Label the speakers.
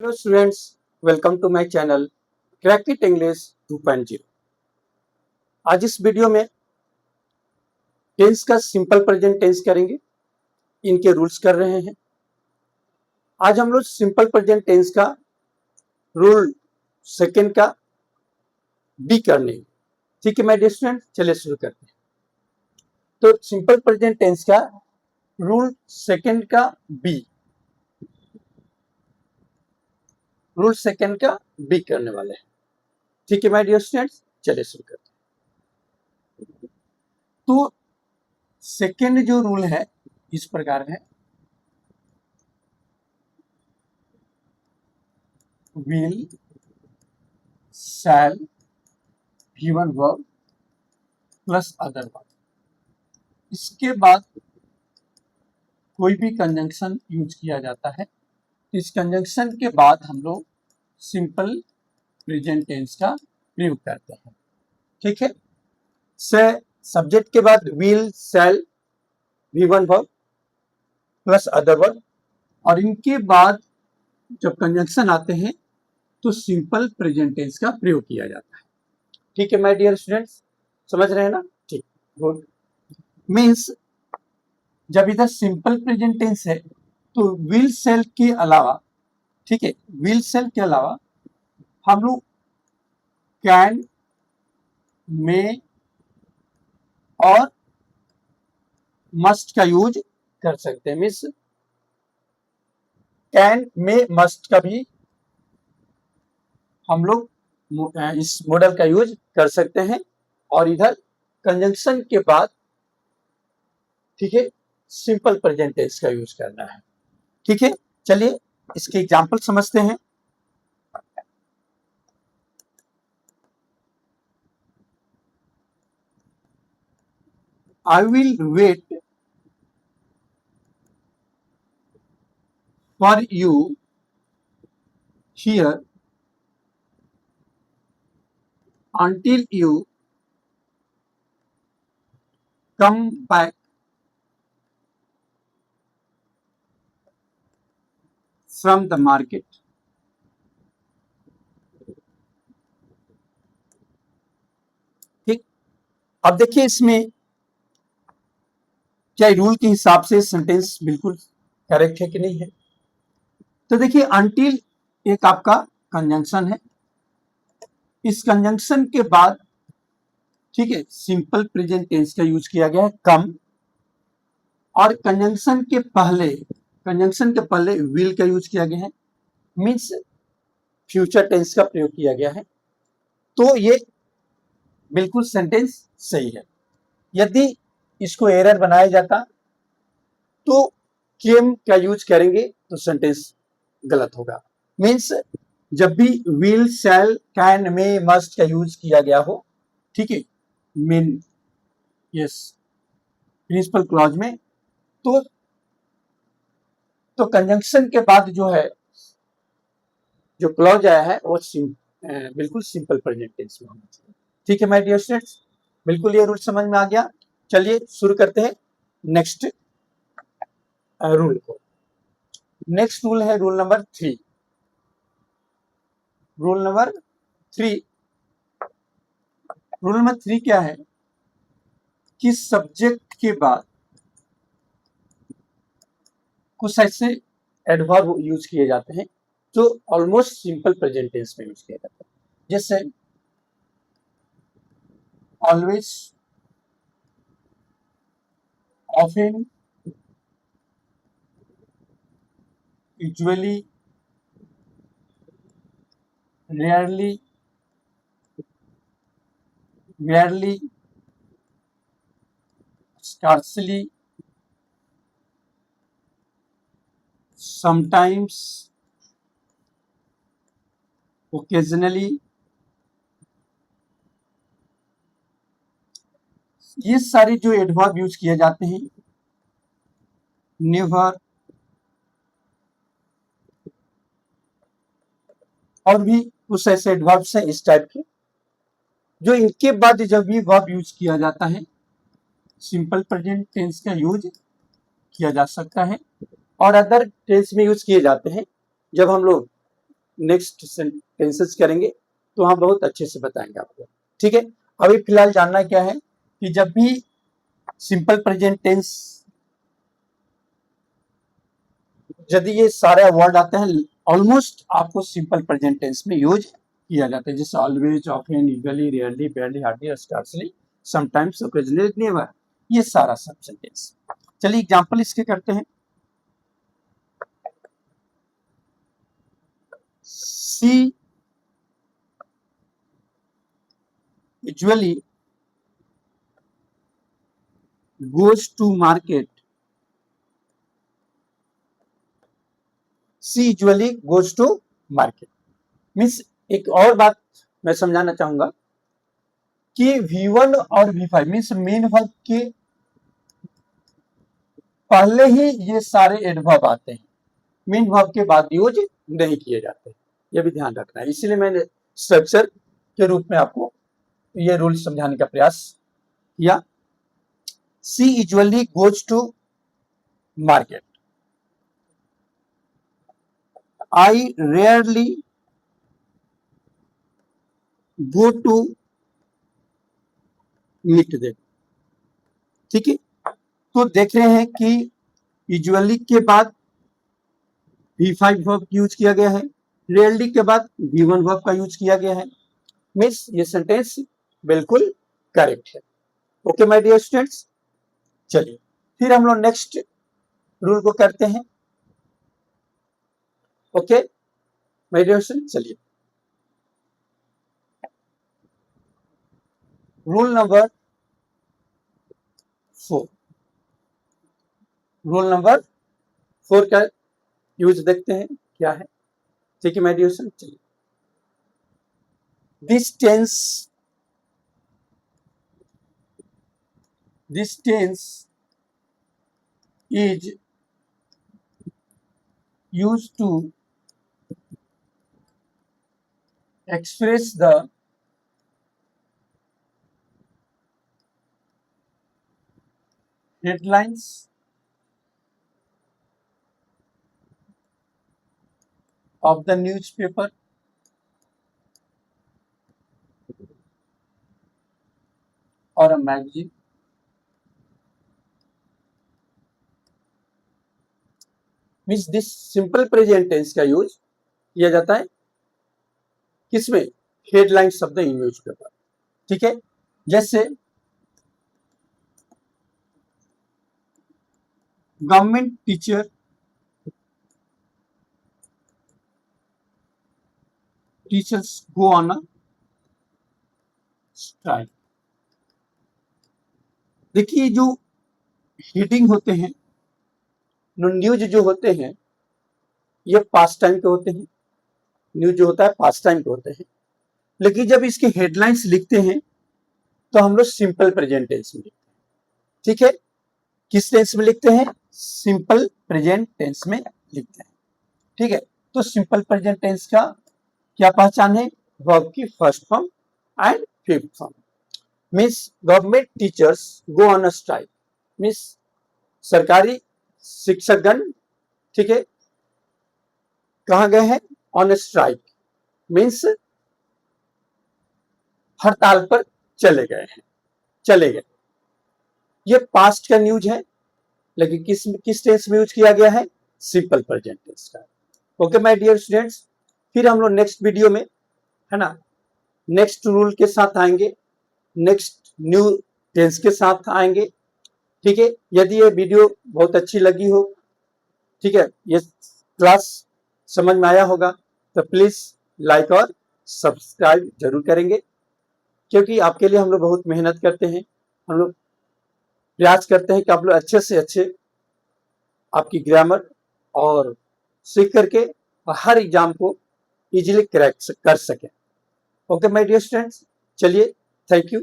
Speaker 1: Hello students, welcome to my channel crack it English 2.0। आज इस video में tense का सिंपल प्रेजेंट टेंस करेंगे, इनके रूल्स कर रहे हैं। आज हम लोग सिंपल प्रेजेंट टेंस का रूल सेकंड का बी करने, ठीक है माय डियर स्टूडेंट, चलिए शुरू करते हैं। तो सिंपल प्रेजेंट टेंस का रूल सेकंड का बी, रूल सेकंड का बी करने वाले हैं, ठीक है माय डियर स्टूडेंट्स, चलिए शुरू करते हैं। तो सेकेंड जो रूल है इस प्रकार है, will shell given verb plus other verb, इसके बाद कोई भी कंजंक्शन यूज किया जाता है। इस कंजंक्शन के बाद हम लोग सिंपल प्रेजेंट टेंस का प्रयोग करते हैं, ठीक है। से सब्जेक्ट के बाद will shell given verb plus other verb, और इनके बाद जब कंजंक्शन आते हैं तो सिंपल प्रेजेंट टेंस का प्रयोग किया जाता है, ठीक है माय डियर स्टूडेंट्स, समझ रहे हैं ना? ठीक, गुड। मीन्स जब इधर सिंपल प्रेजेंट टेंस है तो विल शैल के अलावा, ठीक है, विल शैल के अलावा हम लोग कैन, मे और मस्ट का यूज कर सकते हैं। मीन्स कैन, मे, मस्ट का भी हम लोग इस मॉडल का यूज कर सकते हैं, और इधर कंजंक्शन के बाद, ठीक है, सिंपल प्रेजेंट टेंस का यूज करना है, ठीक है। चलिए इसके एग्जांपल समझते हैं। I will wait for you here until you come back from the market। ठीक, अब देखिए इसमें क्या रूल के हिसाब से सेंटेंस बिल्कुल करेक्ट है कि नहीं है। तो देखिए until एक आपका कंजंक्शन है, इस कंजंक्शन के बाद, ठीक है, सिंपल प्रेजेंट टेंस का यूज किया गया है कम, और कंजंक्शन के पहले विल का यूज किया गया है, मीन्स फ्यूचर टेंस का प्रयोग किया गया है। तो ये बिल्कुल सेंटेंस सही है। यदि इसको एरर बनाया जाता तो केम का यूज करेंगे तो सेंटेंस गलत होगा। मीन्स जब भी will, shall, can, may, must का यूज किया गया हो, ठीक है, मीन यस प्रिंसिपल क्लॉज में, तो कंजंक्शन के बाद जो है, जो क्लॉज आया है वो बिल्कुल सिंपल प्रेजेंट टेंस में होना चाहिए, ठीक है माय डियर स्टूडेंट्स, बिल्कुल ये रूल समझ में आ गया। चलिए शुरू करते हैं नेक्स्ट रूल को। नेक्स्ट रूल है रूल नंबर 3। रूल नंबर 3 क्या है कि सब्जेक्ट के बाद कुछ ऐसे एडवर्ब यूज किए जाते हैं जो ऑलमोस्ट सिंपल प्रेजेंट टेंस में यूज किया जाता है, जैसे always, often, usually, rarely, rarely, scarcely, sometimes, occasionally। ये सारे जो एडवर्ब यूज किए जाते हैं, नेवर, और भी कुछ ऐसे एडवर्ब्स हैं इस टाइप के, जो इनके बाद जब ये वर्ब यूज किया जाता है, सिंपल प्रेजेंट टेंस का यूज किया जा सकता है, और अदर टेंस में यूज किए जाते हैं जब हम लोग नेक्स्ट सेंटेंसेस करेंगे तो वहां बहुत अच्छे से बताएंगे आपको। ठीक है, अभी फिलहाल जानना क्या है कि जब भी सिंपल प्रेजेंट टेंस, यदि ये सारे वर्ड आते हैं ऑलमोस्ट आपको सिंपल प्रेजेंट टेंस में यूज किया जाता है, जैसे always, often, usually, rarely, बेयरली, hardly, scarcely, sometimes, occasionally, never, ये सारा सब सेंटेंस। चलिए एग्जांपल इसके करते हैं। सी usually goes to market. She usually goes to market means एक और बात मैं समझाना चाहूंगा कि V1 और V5 मीन्स मेन वर्ब के पहले ही ये सारे एडवर्ब आते हैं, मेन वर्ब के बाद यूज नहीं किए जाते, ये भी ध्यान रखना है। इसीलिए मैंने स्ट्रक्चर के रूप में आपको ये रूल समझाने का प्रयास किया। She usually goes to market. I rarely go to meet them. ठीक है, तो देख रहे हैं कि यूजुअली के बाद V5 वर्ब यूज किया गया है, रेयरली के बाद V1 वर्ब का यूज किया गया है, मीन्स ये सेंटेंस बिल्कुल करेक्ट है। ओके माय डियर स्टूडेंट्स, चलिए फिर हम लोग नेक्स्ट रूल को करते हैं। ओके माय डियर स्टूडेंट्स, चलिए रूल नंबर 4, रूल नंबर 4 का यूज देखते हैं क्या है। ठीक है माय डियर स्टूडेंट्स, चलिए this tense is used to express the headlines of the newspaper or a magazine. Means this simple present tense का यूज किया जाता है किसमें, हेडलाइंस ऑफ द न्यूज़पेपर। ठीक है, जैसे government teachers go on a strike. देखिए जो हेडिंग होते हैं, न्यूज जो होते हैं, ये पास्ट टाइम के होते हैं, न्यूज जो होता है पास्ट टाइम के होते हैं, लेकिन जब इसके हेडलाइंस लिखते हैं तो हम लोग सिंपल प्रेजेंट टेंस में लिखते हैं। ठीक है, किस टेंस में लिखते हैं, सिंपल प्रेजेंट टेंस में लिखते हैं। ठीक है, तो सिंपल प्रेजेंट टेंस का क्या पहचान है, वर्ब की first form and fifth form. Means government teachers go on a strike, means सरकारी शिक्षकगण, ठीक है, कहाँ गए हैं, ऑन स्ट्राइक मीन्स हड़ताल पर चले गए हैं, चले गए। ये पास्ट का न्यूज है, लेकिन किस टेंस में यूज किया गया है, सिंपल प्रेजेंट टेंस का। ओके माय डियर स्टूडेंट्स, फिर हम लोग नेक्स्ट वीडियो में, है ना, नेक्स्ट रूल के साथ आएंगे, नेक्स्ट न्यू टेंस के साथ आएंगे। ठीक है, यदि ये वीडियो बहुत अच्छी लगी हो, ठीक है, ये क्लास समझ में आया होगा, तो प्लीज लाइक और सब्सक्राइब जरूर करेंगे, क्योंकि आपके लिए हम लोग बहुत मेहनत करते हैं, हम लोग प्रयास करते हैं कि आप लोग अच्छे से अच्छे आपकी ग्रामर और सीख करके हर एग्जाम को इजीली क्रैक कर सकें। ओके माय डियर स्टूडेंट्स, चलिए, थैंक यू।